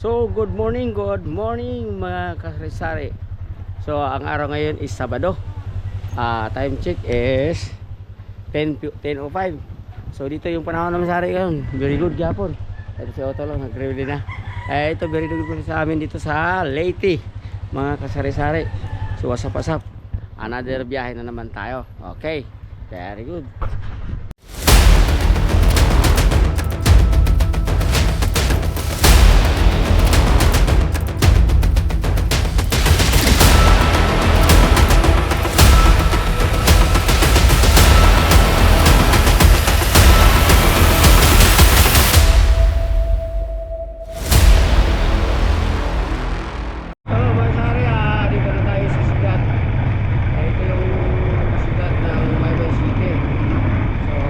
So, good morning mga kasari-sari. So, ang araw ngayon is Sabado. Time check is 10:05. So, dito yung panahon naman sari ngayon. Very good gapon. Ito si Otto lang, nag-review na. Ito, very good sa amin dito sa Leyte, mga kasari-sari. So, wasap-wasap. Another biyahe na naman tayo. Okay, very good. So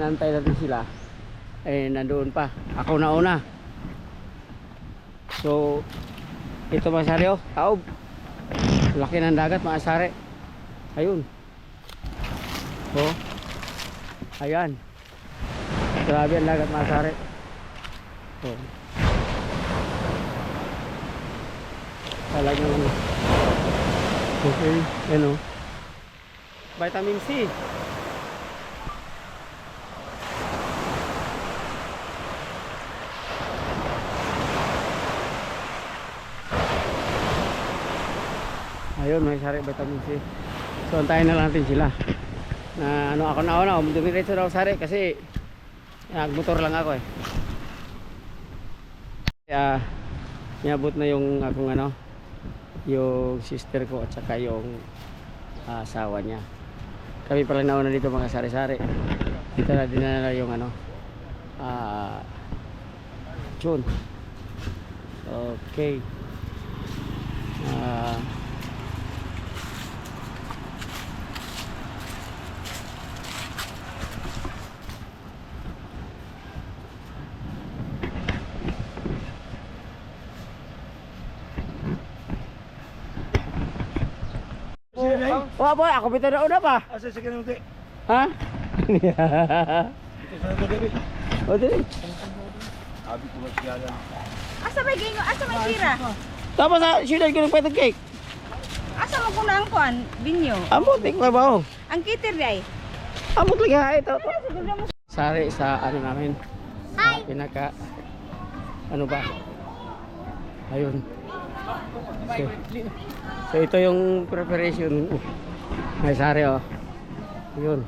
inaantay natin sila eh nandoon pa. Ako na una. So ito mga sari oh, taob. Laki ng dagat mga sari. Ayun. Oh. Ayan. Grabe ang dagat mga sari. Oh. Talagang ano. Okay, ano. Vitamin C. Ayun, may sari vitamin C. So antayin na lang natin sila. Na ano ako na una, dumiretso daw sari kasi nagmotor lang ako eh. Kaya niabot na yung akong ano, yung sister ko at saka yung asawa niya. Kami pala nauna dito mga sari-sari. Dito na dinala yung ano, June. Okay. Oh boy, ako bitaw na una pa. Asa sa kanang ti? Ha? Ito sa gabi. O dili. Abi ko magsigalan. Asa may gingo? Asa may tira? Tapos sa syudad ko ng patag cake. Asa mo kuna ang kuan? Binyo. Amot di ko ba? Ang kitir day. Amot lagi ha ito. Sari sa ano namin. Hi. Pinaka ano ba? Ayun. So ito yung preparation. May sari oh. Yun.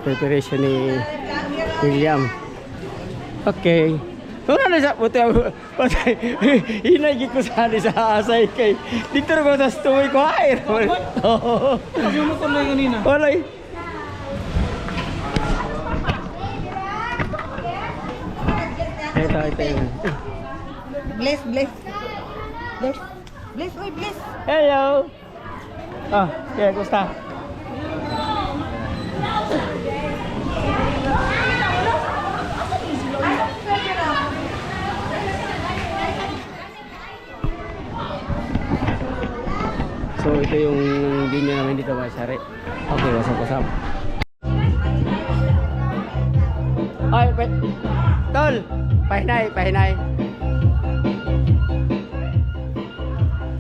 Preparation ni William. Okay. Kung ano sa puti hinagit ko sana sa asay kay dito rin ko sa stuwi ko ay oo. Kasi mo ko lang kanina. Walay. Ito yun. Bless, bless. Bless. Bless, oy, bless. Hello. Yeah, kumusta? So ito yung binyo namin dito mga sari. Okay, wasap-wasap. Ay, tol! Pahinay, pahinay.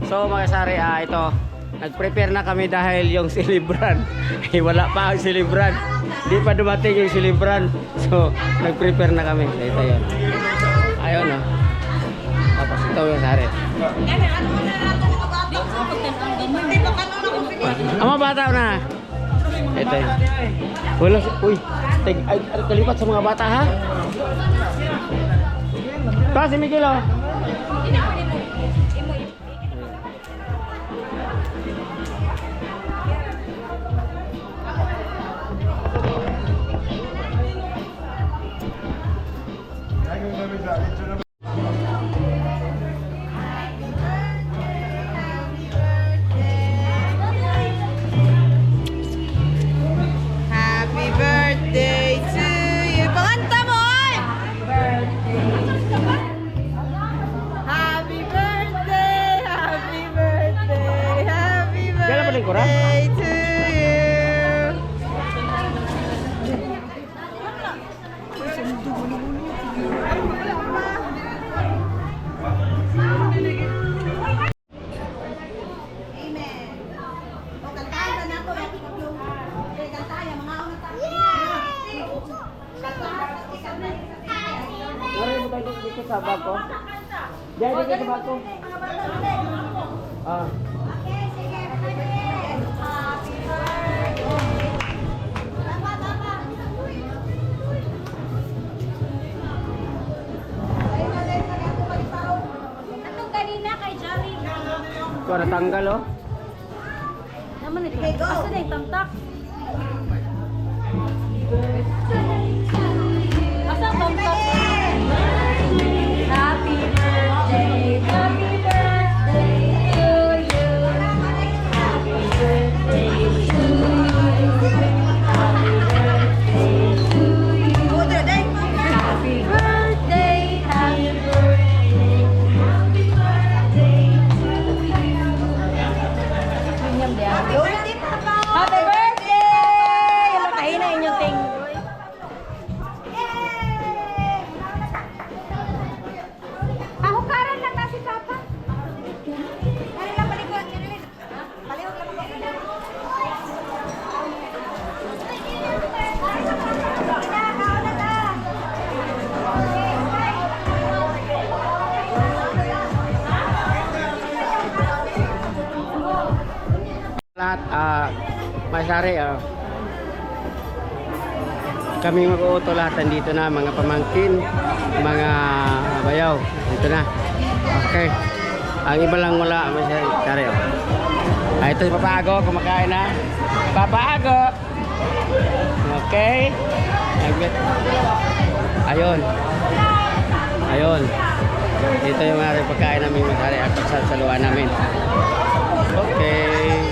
So mga sari, ito. Nag-prepare na kami dahil yung silibran. Wala pa ang silibran. Hindi pa dumating yung silibran. So, nag-prepare na kami. Ito yun. Ayun o. Tapos ito yung sari. Ang mga bata na. Ito yun. Wala, uy. Ay, kalipat sa mga bata ha. Kasi Miguel o. Happy birthday to you. Panganta mo oy. Happy birthday. Happy birthday. Happy Kailan pa rin ko, Ra? birthday to you. Ngayon mo tayo dito sa bako. Diyan dito sa bako. Anong kanina kay Jerry? Ito natanggal oh. Naman ito. Asa na yung tamtak? Asa ang tamtak? Happy birthday, happy birthday to you. Happy birthday to you. Happy birthday to lahat, Masari, kami mag-uuto lahat nandito na, mga pamangkin, mga bayaw, dito na. Okay. Ang iba lang wala, Masari, ito si Papa Ago, kumakain na. Papa Ago! Okay. Ayun. Ayun. Dito yung mga pagkain namin Masari at pagsasaluan namin. Okay.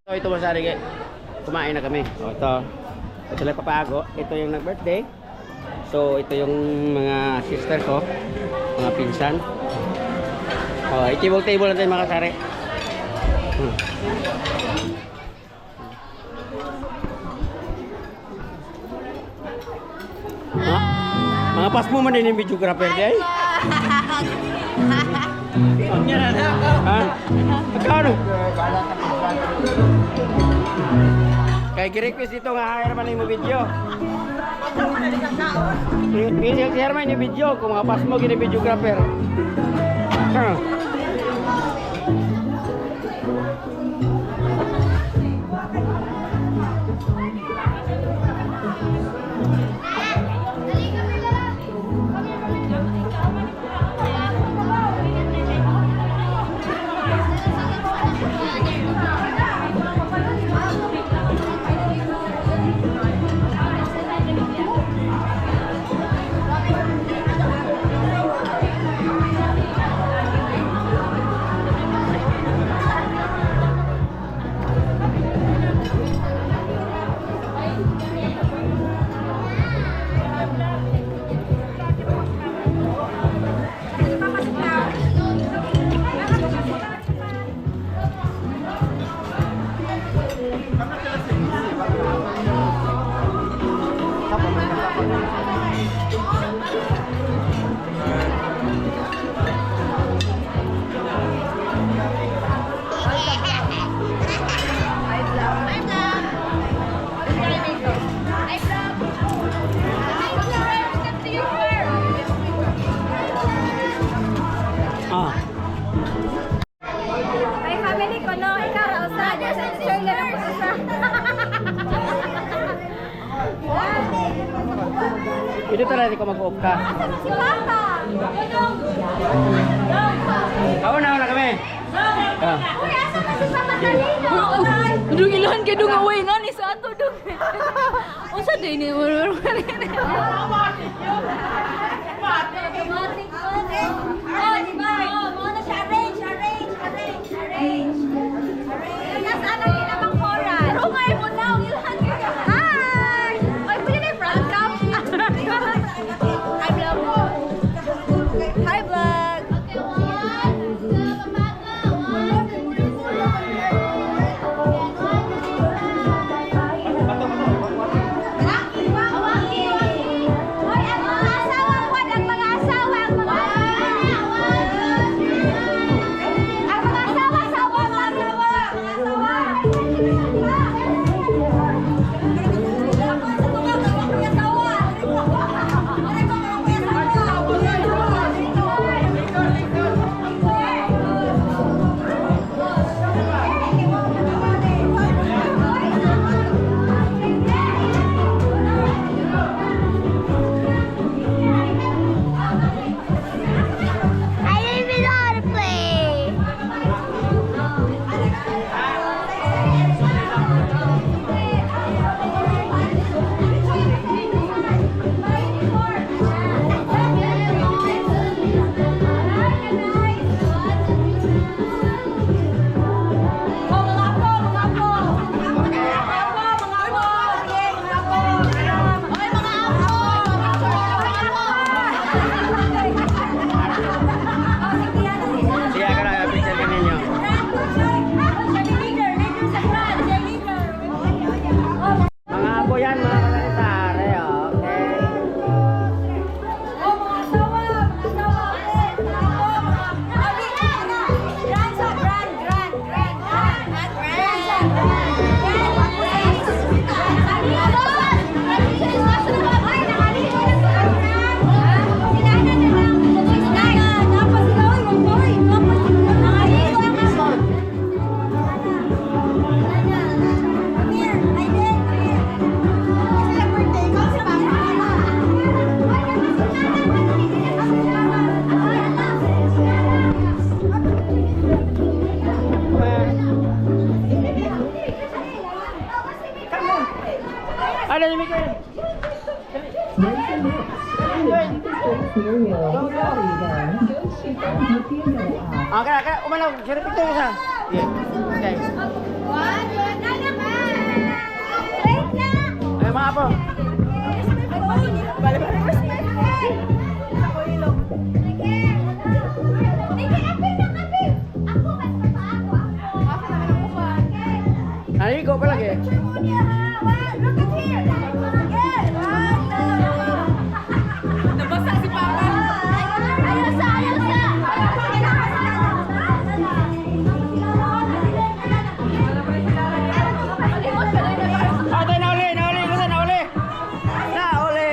So ito Masari, kumain na kami. O, ito lang Papago. Ito yung nag-birthday. So ito yung mga sister ko, mga pinsan. O, itibog-table natin mga Kasari. Mga pas mo man din yung videographer di ay? Ha? Magkano? Kaya gi-request dito nga hire man yung video. Hire man yung video kung mga pas mo gini videographer. May family ko, no? Ikaw, Rausa. Share lang ako sa... Ito talaga ko mag-off ka. Asan si Papa? Kauna kami. Uy, asan na si Papa Talino? Dung ilahan kay dung away nga ni sa ato dung. Unsa day ni Oh, di ba? Oh, mga na siya. Arrange. Nasaan ang ginabang choral? Rungay mo na. Ilahan ka. Hi! Oy, pwede na yung front cam? Hi, vlog. Hi, vlog. Okay, Ano yung Miguel? Kaya, umalaw. Sino picture mo sa? Yeah. Okay. Ay, mga po. Naligo pa lagi. Nabasa si Papa. Ah, tayo nauli. Gusto nauli. Nauli.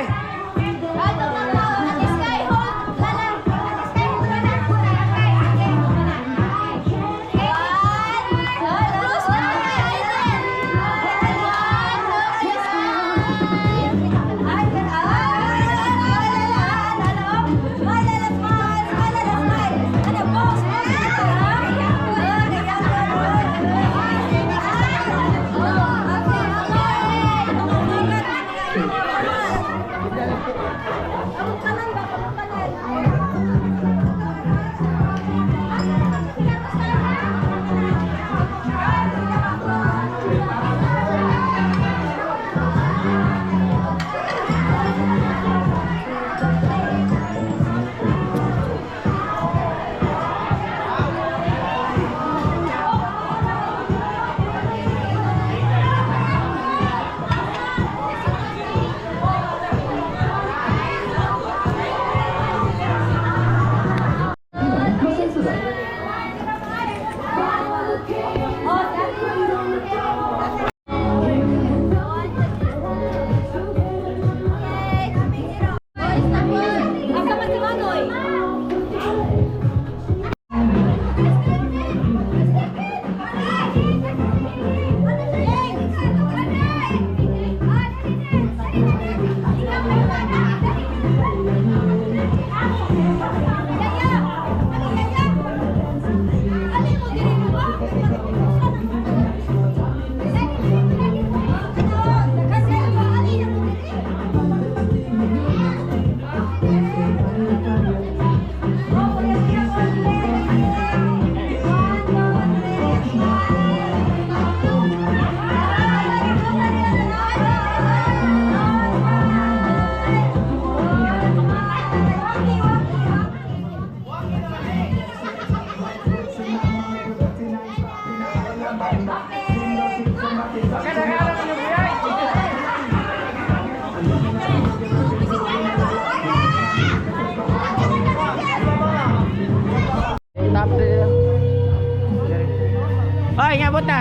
Ay, ngabot na.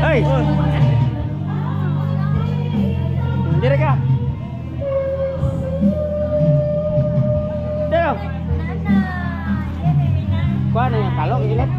Ay. Dire ka. Dire. Kuha na yung talong, init.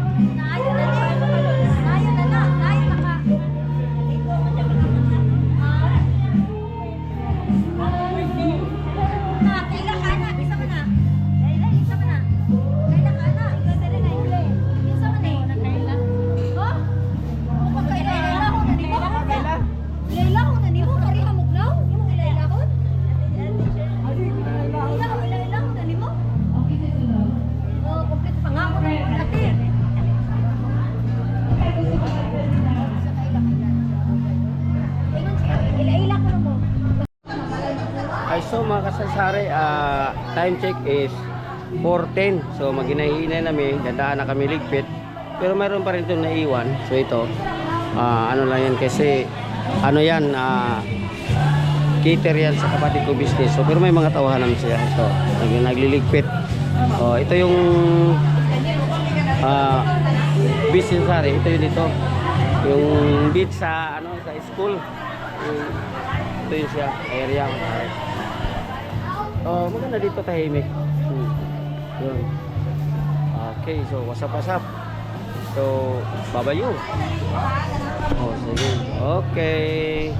Ay, so mga kasaysari, time check is 4:10. So maghinay-hinay namin, dadaan na kami ligpit. Pero mayroon pa rin itong naiwan. So ito, ano lang yan kasi, ano yan, cater yan sa kapatid ko business. So pero may mga tawahan naman siya. So nagliligpit. So ito yung business hari. Ito yun dito. Yung beach sa, ano, sa school. Ito yun siya, area. Oh, maganda dito tahimik. Yun. Okay, so what's up? So, babayo. Oh, sige. Okay.